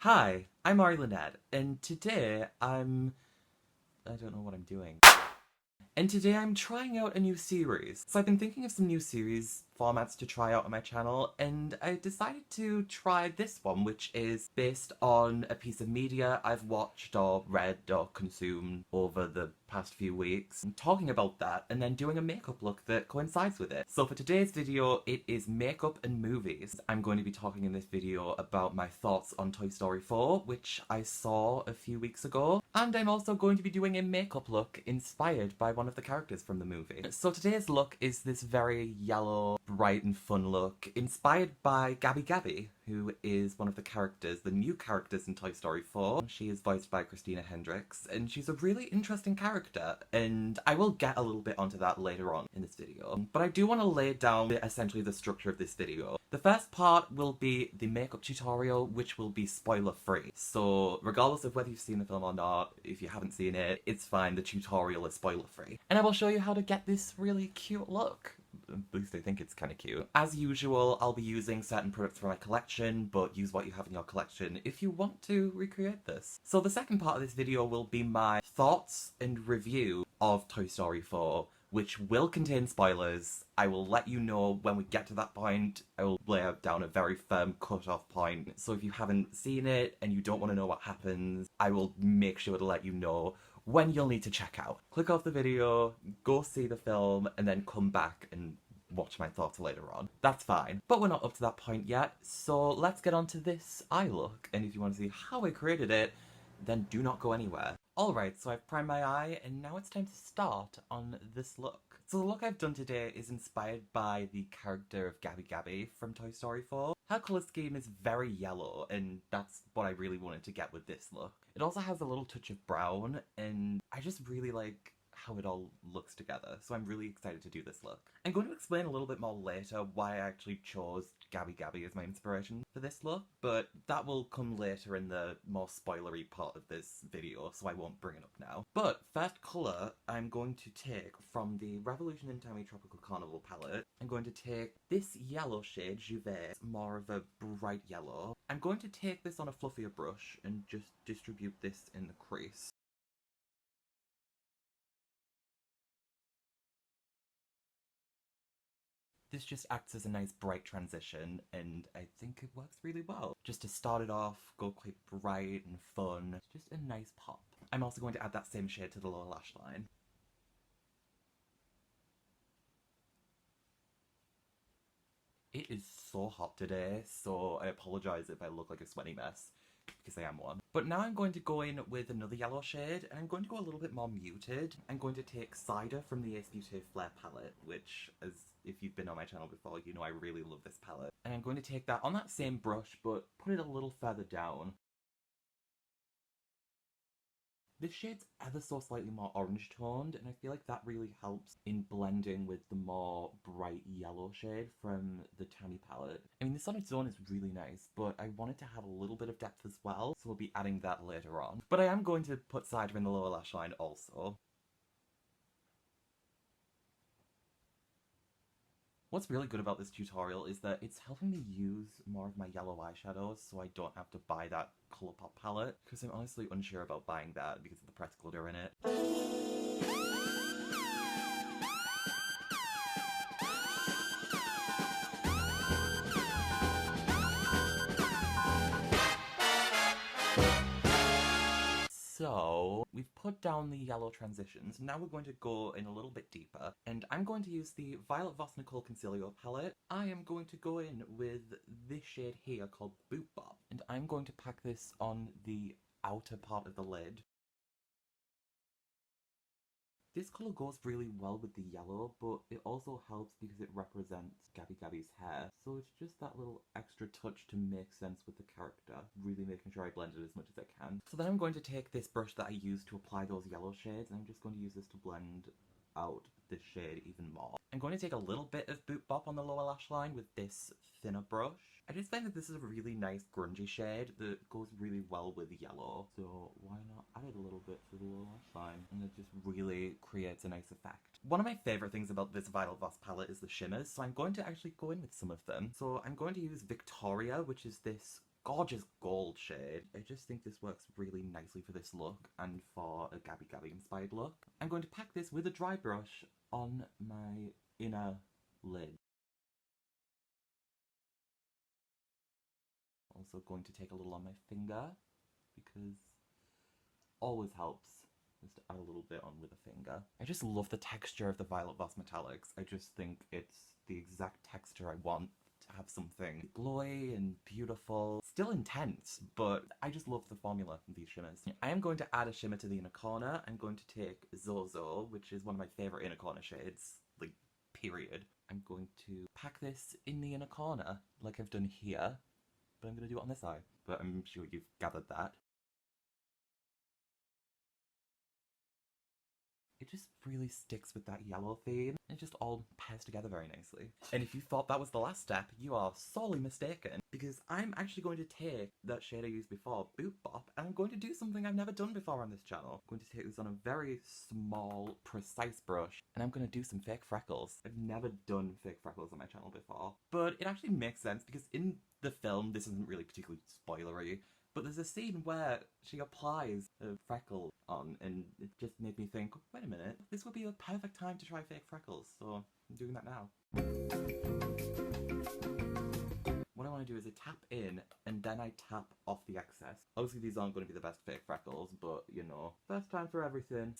Hi, I'm Ari Lynette, and today I don't know what I'm doing. And today I'm trying out a new series. So I've been thinking of some new series formats to try out on my channel, and I decided to try this one, which is based on a piece of media I've watched or read or consumed over the past few weeks. I'm talking about that and then doing a makeup look that coincides with it. So for today's video, it is makeup and movies. I'm going to be talking in this video about my thoughts on Toy Story 4, which I saw a few weeks ago. And I'm also going to be doing a makeup look inspired by one of the characters from the movie. So today's look is this very yellow, bright and fun look, inspired by Gabby Gabby, who is one of the characters, the new characters in Toy Story 4. She is voiced by Christina Hendricks, and she's a really interesting character, and I will get a little bit onto that later on in this video. But I do want to lay down essentially the structure of this video. The first part will be the makeup tutorial, which will be spoiler free. So regardless of whether you've seen the film or not, if you haven't seen it, it's fine, the tutorial is spoiler free. And I will show you how to get this really cute look. At least I think it's kind of cute. As usual, I'll be using certain products from my collection, but use what you have in your collection if you want to recreate this. So the second part of this video will be my thoughts and review of Toy Story 4, which will contain spoilers. I will let you know when we get to that point. I will lay down a very firm cut-off point. So if you haven't seen it and you don't want to know what happens, I will make sure to let you know when you'll need to check out. Click off the video, go see the film, and then come back and watch my thoughts later on. That's fine. But we're not up to that point yet, so let's get on to this eye look. And if you want to see how I created it, then do not go anywhere. Alright, so I've primed my eye, and now it's time to start on this look. So the look I've done today is inspired by the character of Gabby Gabby from Toy Story 4. Her colour scheme is very yellow, and that's what I really wanted to get with this look. It also has a little touch of brown, and I just really like how it all looks together, so I'm really excited to do this look. I'm going to explain a little bit more later why I actually chose Gabby Gabby as my inspiration for this look, but that will come later in the more spoilery part of this video, so I won't bring it up now. But first colour I'm going to take from the Revolution in Tammi Tropical Carnival palette. I'm going to take this yellow shade, Beaute, more of a bright yellow. I'm going to take this on a fluffier brush and just distribute this in the crease. This just acts as a nice bright transition, and I think it works really well. Just to start it off, go quite bright and fun. It's just a nice pop. I'm also going to add that same shade to the lower lash line. It is so hot today, so I apologise if I look like a sweaty mess, because I am one. But now I'm going to go in with another yellow shade, and I'm going to go a little bit more muted. I'm going to take Cider from the Beaute Flair palette, which, as if you've been on my channel before, you know I really love this palette. And I'm going to take that on that same brush, but put it a little further down. This shade's ever so slightly more orange toned, and I feel like that really helps in blending with the more bright yellow shade from the Tammi palette. I mean, this on its own is really nice, but I wanted to have a little bit of depth as well, so we'll be adding that later on. But I am going to put Cider in the lower lash line also. What's really good about this tutorial is that it's helping me use more of my yellow eyeshadows so I don't have to buy that Colourpop palette, because I'm honestly unsure about buying that because of the pressed glitter in it. So, we've put down the yellow transitions. Now we're going to go in a little bit deeper, and I'm going to use the Violet Voss Nicole Concealer palette. I am going to go in with this shade here called Boop Bop, and I'm going to pack this on the outer part of the lid. This colour goes really well with the yellow, but it also helps because it represents Gabby Gabby's hair. So it's just that little extra touch to make sense with the character, really making sure I blend it as much as I can. So then I'm going to take this brush that I used to apply those yellow shades, and I'm just going to use this to blend out this shade even more. I'm going to take a little bit of Boop Bop on the lower lash line with this thinner brush. I just find that this is a really nice grungy shade that goes really well with yellow, so why not add it a little bit to the lower lash line, and it just really creates a nice effect. One of my favourite things about this Violet Voss palette is the shimmers, so I'm going to actually go in with some of them. So I'm going to use Victoria, which is this gorgeous gold shade. I just think this works really nicely for this look and for a Gabby Gabby inspired look. I'm going to pack this with a dry brush on my inner lid. Also going to take a little on my finger because always helps just to add a little bit on with a finger. I just love the texture of the Violet Voss Metallics. I just think it's the exact texture I want to have something glowy and beautiful. Still intense, but I just love the formula of these shimmers. I am going to add a shimmer to the inner corner. I'm going to take Zozo, which is one of my favourite inner corner shades, like, period. I'm going to pack this in the inner corner, like I've done here, but I'm going to do it on this eye. But I'm sure you've gathered that. It just really sticks with that yellow theme. It just all pairs together very nicely. And if you thought that was the last step, you are sorely mistaken, because I'm actually going to take that shade I used before, Boot Bop, and I'm going to do something I've never done before on this channel. I'm going to take this on a very small, precise brush, and I'm going to do some fake freckles. I've never done fake freckles on my channel before, but it actually makes sense because in the film, this isn't really particularly spoilery, but there's a scene where she applies a freckle on, and it just made me think, wait a minute, this would be a perfect time to try fake freckles, so I'm doing that now. What I want to do is I tap in, and then I tap off the excess. Obviously these aren't going to be the best fake freckles, but you know, first time for everything.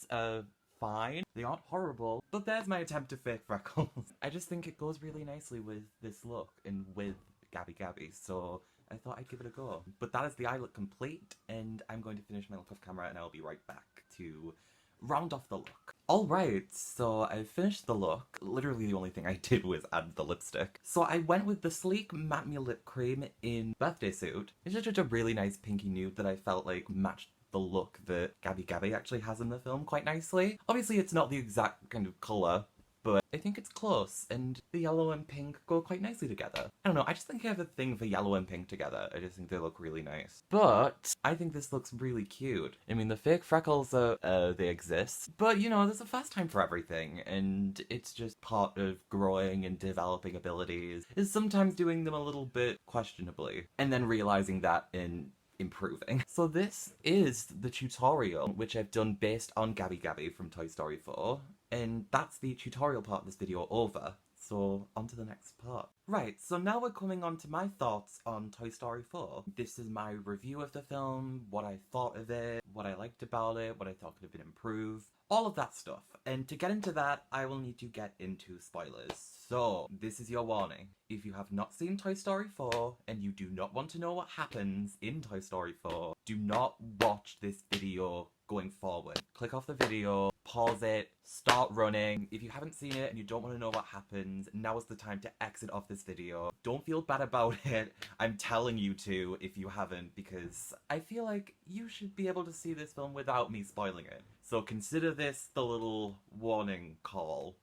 Fine. They aren't horrible, but there's my attempt to fake freckles. I just think it goes really nicely with this look, and with Gabby Gabby, so I thought I'd give it a go. But that is the eye look complete, and I'm going to finish my look off camera and I'll be right back to round off the look. Alright, so I finished the look. Literally the only thing I did was add the lipstick. So I went with the Sleek Matte Me Lip Cream in Birthday Suit. It's just a really nice pinky nude that I felt like matched the look that Gabby Gabby actually has in the film quite nicely. Obviously it's not the exact kind of colour, but I think it's close, and the yellow and pink go quite nicely together. I don't know, I just think I have a thing for yellow and pink together. I just think they look really nice. But I think this looks really cute. I mean, the fake freckles are, they exist, but you know, there's a first time for everything, and it's just part of growing and developing abilities, is sometimes doing them a little bit questionably, and then realizing that in improving. So this is the tutorial, which I've done based on Gabby Gabby from Toy Story 4, and that's the tutorial part of this video over. So on to the next part. Right, so now we're coming on to my thoughts on Toy Story 4. This is my review of the film, what I thought of it, what I liked about it, what I thought could have been improved, all of that stuff. And to get into that, I will need to get into spoilers. So, this is your warning. If you have not seen Toy Story 4, and you do not want to know what happens in Toy Story 4, do not watch this video going forward. Click off the video, pause it, start running. If you haven't seen it and you don't want to know what happens, now is the time to exit off this video. Don't feel bad about it. I'm telling you to if you haven't, because I feel like you should be able to see this film without me spoiling it. So consider this the little warning call.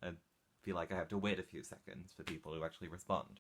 I feel like I have to wait a few seconds for people to actually respond.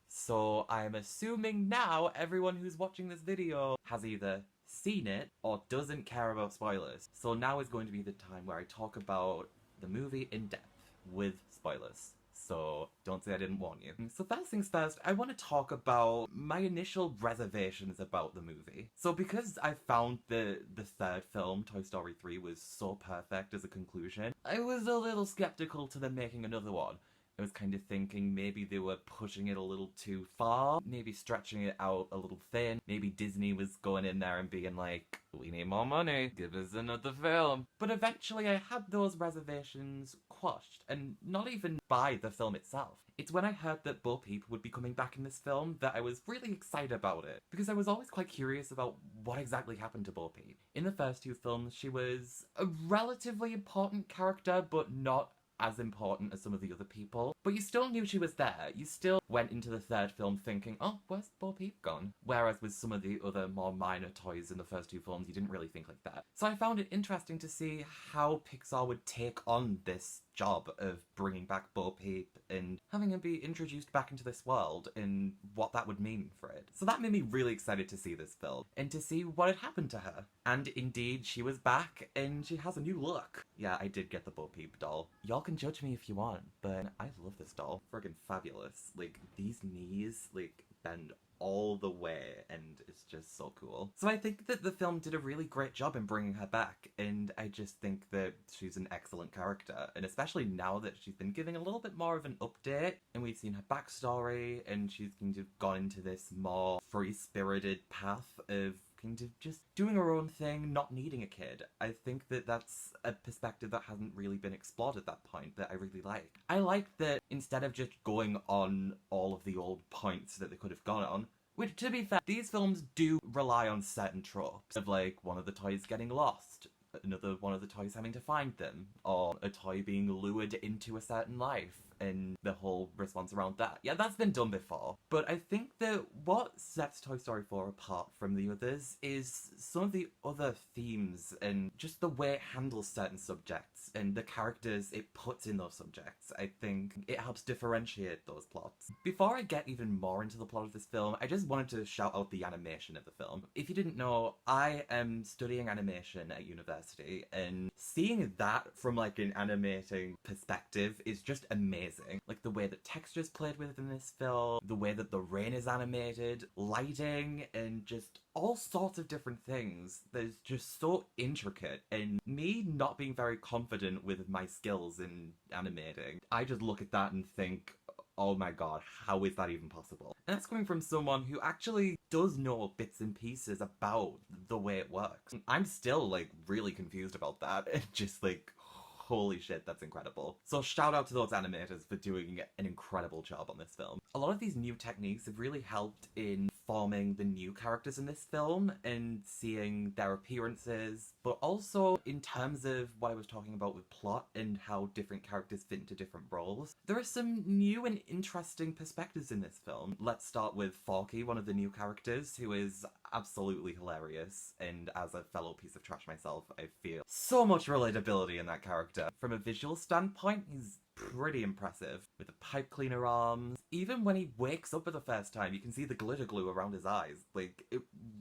So I'm assuming now everyone who's watching this video has either seen it or doesn't care about spoilers. So now is going to be the time where I talk about the movie in depth with spoilers. So don't say I didn't warn you. So first things first, I want to talk about my initial reservations about the movie. So because I found the third film, Toy Story 3, was so perfect as a conclusion, I was a little skeptical to them making another one. I was kind of thinking maybe they were pushing it a little too far, maybe stretching it out a little thin, maybe Disney was going in there and being like, we need more money, give us another film. But eventually I had those reservations quashed, and not even by the film itself. It's when I heard that Bo Peep would be coming back in this film that I was really excited about it, because I was always quite curious about what exactly happened to Bo Peep. In the first two films, she was a relatively important character, but not as important as some of the other people, but you still knew she was there. You still went into the third film thinking, oh, where's Bo Peep gone? Whereas with some of the other more minor toys in the first two films, you didn't really think like that. So I found it interesting to see how Pixar would take on this job of bringing back Bo Peep and having him be introduced back into this world and what that would mean for it. So that made me really excited to see this film and to see what had happened to her. And indeed, she was back and she has a new look. Yeah, I did get the Bo Peep doll. Y'all can judge me if you want, but I love this doll. Friggin' fabulous. Like, these knees, like, bend all the way, and it's just so cool. So I think that the film did a really great job in bringing her back, and I just think that she's an excellent character, and especially now that she's been giving a little bit more of an update, and we've seen her backstory, and she's kind of gone into this more free-spirited path of kind of just doing her own thing, not needing a kid. I think that that's a perspective that hasn't really been explored at that point that I really like. I like that instead of just going on all of the old points that they could have gone on, which, to be fair, these films do rely on certain tropes of, like, one of the toys getting lost, another one of the toys having to find them, or a toy being lured into a certain life, and the whole response around that. Yeah, that's been done before. But I think that what sets Toy Story 4 apart from the others is some of the other themes and just the way it handles certain subjects and the characters it puts in those subjects. I think it helps differentiate those plots. Before I get even more into the plot of this film, I just wanted to shout out the animation of the film. If you didn't know, I am studying animation at university, and seeing that from, like, an animating perspective is just amazing. Like, the way that texture's played with in this film, the way that the rain is animated, lighting, and just all sorts of different things that is just so intricate. And me not being very confident with my skills in animating, I just look at that and think, oh my god, how is that even possible? And that's coming from someone who actually does know bits and pieces about the way it works. I'm still, like, really confused about that, and just like, holy shit, that's incredible. So shout out to those animators for doing an incredible job on this film. A lot of these new techniques have really helped in forming the new characters in this film and seeing their appearances, but also in terms of what I was talking about with plot and how different characters fit into different roles. There are some new and interesting perspectives in this film. Let's start with Forky, one of the new characters, who is absolutely hilarious, and as a fellow piece of trash myself, I feel so much relatability in that character. From a visual standpoint, he's pretty impressive, with the pipe cleaner arms. Even when he wakes up for the first time, you can see the glitter glue around his eyes. Like, it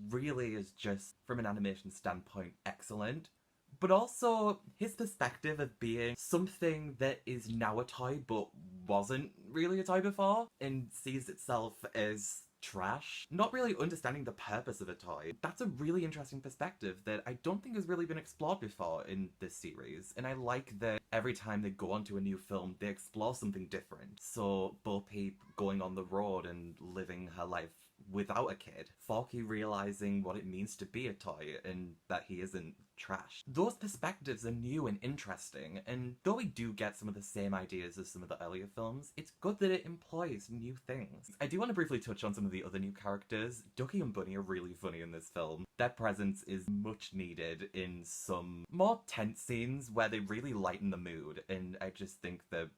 really is just, from an animation standpoint, excellent. But also, his perspective of being something that is now a toy but wasn't really a toy before, and sees itself as trash, not really understanding the purpose of a toy. That's a really interesting perspective that I don't think has really been explored before in this series, and I like that every time they go onto a new film, they explore something different. So, Beaute going on the road and living her life without a kid, Forky realizing what it means to be a toy and that he isn't trash. Those perspectives are new and interesting, and though we do get some of the same ideas as some of the earlier films, it's good that it employs new things. I do want to briefly touch on some of the other new characters. Ducky and Bunny are really funny in this film. Their presence is much needed in some more tense scenes where they really lighten the mood, and I just think they're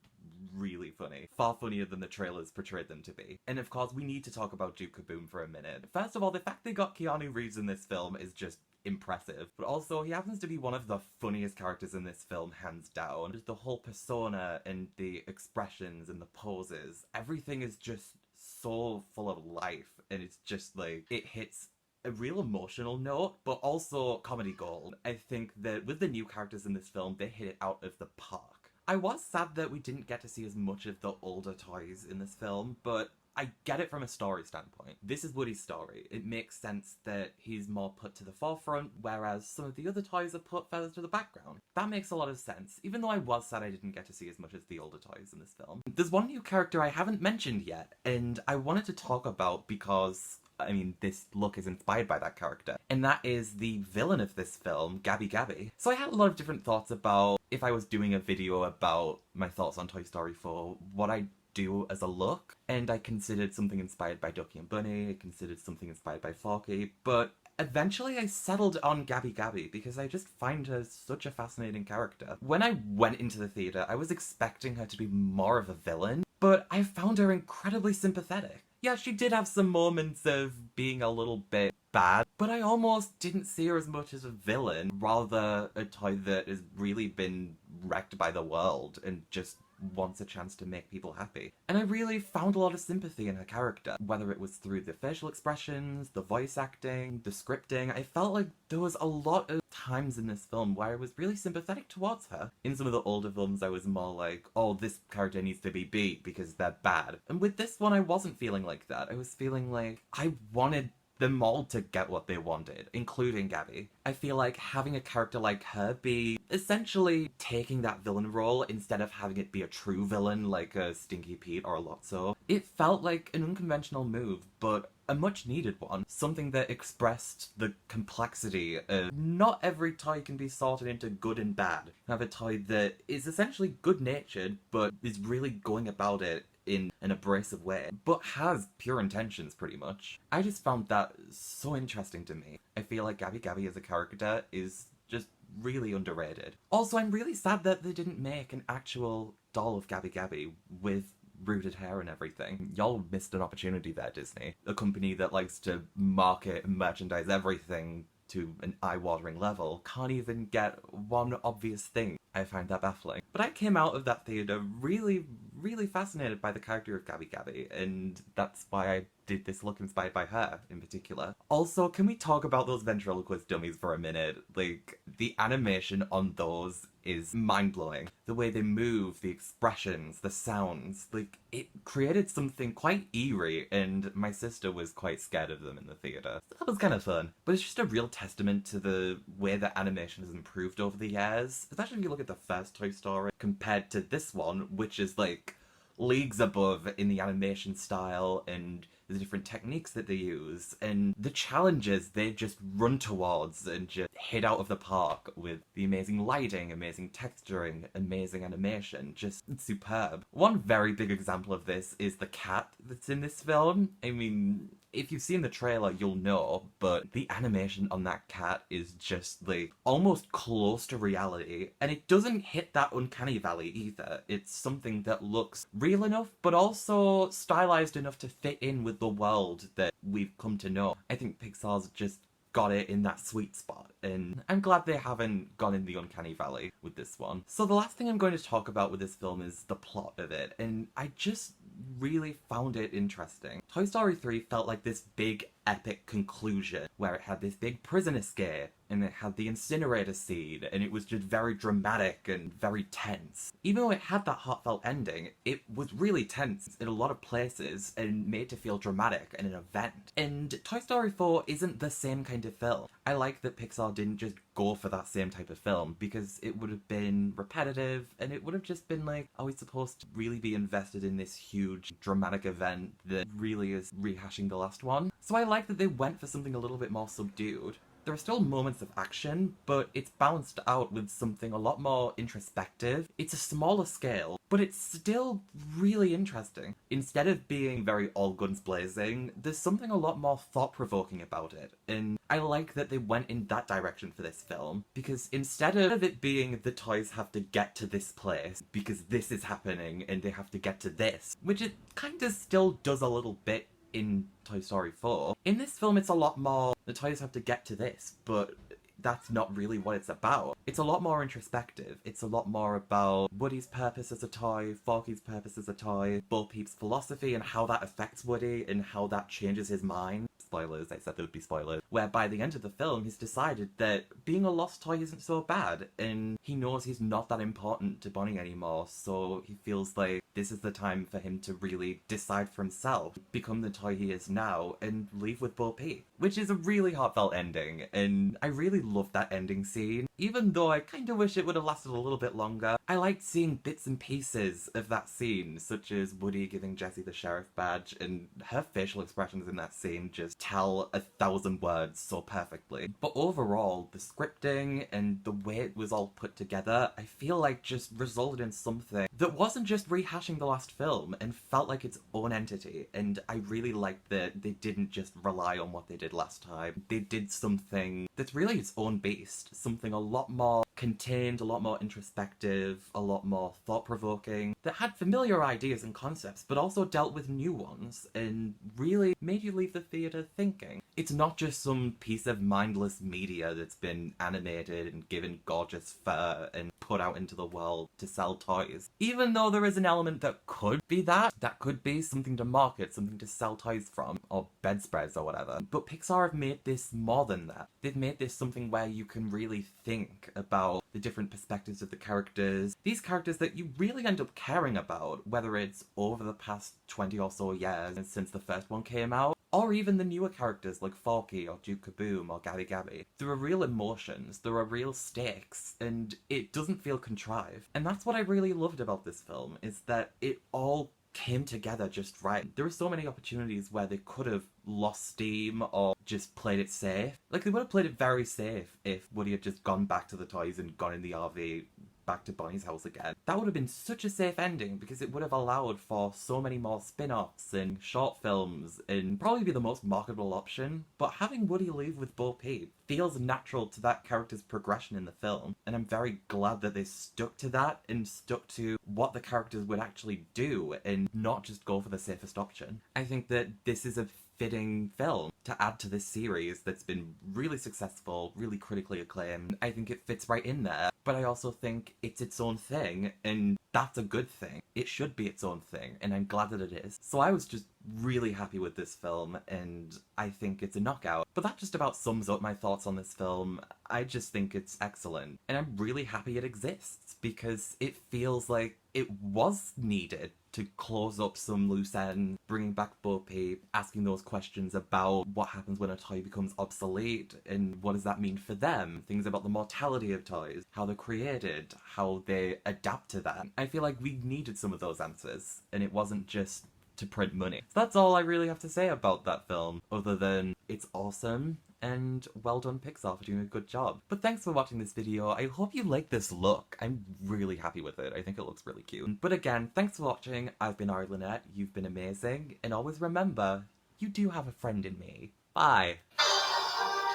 really funny. Far funnier than the trailers portrayed them to be. And of course, we need to talk about Duke Kaboom for a minute. First of all, the fact they got Keanu Reeves in this film is just impressive. But also, he happens to be one of the funniest characters in this film, hands down. Just the whole persona and the expressions and the poses, everything is just so full of life, and it's just like, it hits a real emotional note, but also comedy gold. I think that with the new characters in this film, they hit it out of the park. I was sad that we didn't get to see as much of the older toys in this film, but I get it from a story standpoint. This is Woody's story. It makes sense that he's more put to the forefront, whereas some of the other toys are put further to the background. That makes a lot of sense, even though I was sad I didn't get to see as much as the older toys in this film. There's one new character I haven't mentioned yet, and I wanted to talk about because, I mean, this look is inspired by that character, and that is the villain of this film, Gabby Gabby. So I had a lot of different thoughts about if I was doing a video about my thoughts on Toy Story 4, what I'd do as a look, and I considered something inspired by Ducky and Bunny, I considered something inspired by Forky, but eventually I settled on Gabby Gabby because I just find her such a fascinating character. When I went into the theatre, I was expecting her to be more of a villain, but I found her incredibly sympathetic. Yeah, she did have some moments of being a little bit bad, but I almost didn't see her as much as a villain, rather a toy that has really been wrecked by the world and just wants a chance to make people happy. And I really found a lot of sympathy in her character, whether it was through the facial expressions, the voice acting, the scripting. I felt like there was a lot of times in this film where I was really sympathetic towards her. In some of the older films I was more like, oh, this character needs to be beat because they're bad. And with this one I wasn't feeling like that. I was feeling like I wanted them all to get what they wanted, including Gabby. I feel like having a character like her be essentially taking that villain role instead of having it be a true villain like a Stinky Pete or a Lotso, it felt like an unconventional move, but a much needed one. Something that expressed the complexity of not every toy can be sorted into good and bad. Have a toy that is essentially good-natured, but is really going about it in an abrasive way, but has pure intentions pretty much. I just found that so interesting to me. I feel like Gabby Gabby as a character is just really underrated. Also, I'm really sad that they didn't make an actual doll of Gabby Gabby with rooted hair and everything. Y'all missed an opportunity there, Disney. A company that likes to market and merchandise everything to an eye-watering level can't even get one obvious thing. I find that baffling. But I came out of that theatre really, really fascinated by the character of Gabby Gabby, and that's why I did this look inspired by her in particular. Also, can we talk about those ventriloquist dummies for a minute? Like, the animation on those is mind-blowing. The way they move, the expressions, the sounds, like, it created something quite eerie, and my sister was quite scared of them in the theatre. So that was kind of fun. But it's just a real testament to the way that animation has improved over the years, especially if you look at the first Toy Story compared to this one, which is like leagues above in the animation style and the different techniques that they use and the challenges they just run towards and just hit out of the park with the amazing lighting, amazing texturing, amazing animation, just superb. One very big example of this is the cat that's in this film. I mean, if you've seen the trailer, you'll know, but the animation on that cat is just, like, almost close to reality, and it doesn't hit that uncanny valley either. It's something that looks real enough, but also stylized enough to fit in with the world that we've come to know. I think Pixar's just got it in that sweet spot, and I'm glad they haven't gone in the uncanny valley with this one. So the last thing I'm going to talk about with this film is the plot of it, and I just really found it interesting. Toy Story 3 felt like this big epic conclusion where it had this big prison escape and it had the incinerator scene and it was just very dramatic and very tense. Even though it had that heartfelt ending, it was really tense in a lot of places and made to feel dramatic and an event. And Toy Story 4 isn't the same kind of film. I like that Pixar didn't just go for that same type of film because it would have been repetitive and it would have just been like, are we supposed to really be invested in this huge dramatic event that really is rehashing the last one? So I like that they went for something a little bit more subdued. There are still moments of action, but it's balanced out with something a lot more introspective. It's a smaller scale, but it's still really interesting. Instead of being very all guns blazing, there's something a lot more thought-provoking about it. And I like that they went in that direction for this film, because instead of it being the toys have to get to this place because this is happening and they have to get to this, which it kind of still does a little bit in Toy Story 4. In this film, it's a lot more, the toys have to get to this, but that's not really what it's about. It's a lot more introspective. It's a lot more about Woody's purpose as a toy, Forky's purpose as a toy, Bo Peep's philosophy and how that affects Woody and how that changes his mind. Spoilers, I said there would be spoilers. Where by the end of the film, he's decided that being a lost toy isn't so bad, and he knows he's not that important to Bonnie anymore, so he feels like this is the time for him to really decide for himself, become the toy he is now, and leave with Bo Peep. Which is a really heartfelt ending, and I really loved that ending scene. Even though I kinda wish it would have lasted a little bit longer, I liked seeing bits and pieces of that scene, such as Woody giving Jessie the sheriff badge, and her facial expressions in that scene just tell 1,000 words so perfectly. But overall, the scripting and the way it was all put together, I feel like just resulted in something that wasn't just rehashing the last film and felt like its own entity, and I really liked that they didn't just rely on what they did last time. They did something that's really its own beast, something a lot more contained, a lot more introspective, a lot more thought-provoking, that had familiar ideas and concepts, but also dealt with new ones, and really made you leave the theatre thinking. It's not just some piece of mindless media that's been animated and given gorgeous fur and put out into the world to sell toys. Even though there is an element that could be that could be something to market, something to sell toys from, or bedspreads or whatever. But Pixar have made this more than that. They've made this something where you can really think about the different perspectives of the characters. These characters that you really end up caring about, whether it's over the past 20 or so years since the first one came out, or even the newer characters like Forky or Duke Kaboom or Gabby Gabby. There are real emotions, there are real stakes, and it doesn't feel contrived. And that's what I really loved about this film, is that it all came together just right. There were so many opportunities where they could have lost steam or just played it safe. Like, they would have played it very safe if Woody had just gone back to the toys and gone in the RV back to Bonnie's house again. That would have been such a safe ending because it would have allowed for so many more spin-offs and short films and probably be the most marketable option. But having Woody leave with Bo Peep feels natural to that character's progression in the film, and I'm very glad that they stuck to that and stuck to what the characters would actually do and not just go for the safest option. I think that this is a fitting film to add to this series that's been really successful, really critically acclaimed. I think it fits right in there, but I also think it's its own thing, and that's a good thing. It should be its own thing, and I'm glad that it is. So I was just really happy with this film, and I think it's a knockout. But that just about sums up my thoughts on this film. I just think it's excellent, and I'm really happy it exists, because it feels like it was needed to close up some loose ends, bringing back Bo Peep, asking those questions about what happens when a toy becomes obsolete, and what does that mean for them? Things about the mortality of toys, how they're created, how they adapt to that. I feel like we needed some of those answers, and it wasn't just to print money. So that's all I really have to say about that film, other than it's awesome, and well done Pixar for doing a good job. But thanks for watching this video. I hope you like this look. I'm really happy with it. I think it looks really cute. But again, thanks for watching. I've been Ari Lynette. You've been amazing. And always remember, you do have a friend in me. Bye.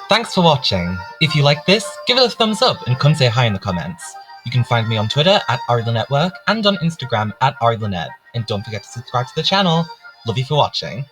Thanks for watching. If you like this, give it a thumbs up and come say hi in the comments. You can find me on Twitter at AriLynetteWork and on Instagram at AriLynette. And don't forget to subscribe to the channel. Love you for watching.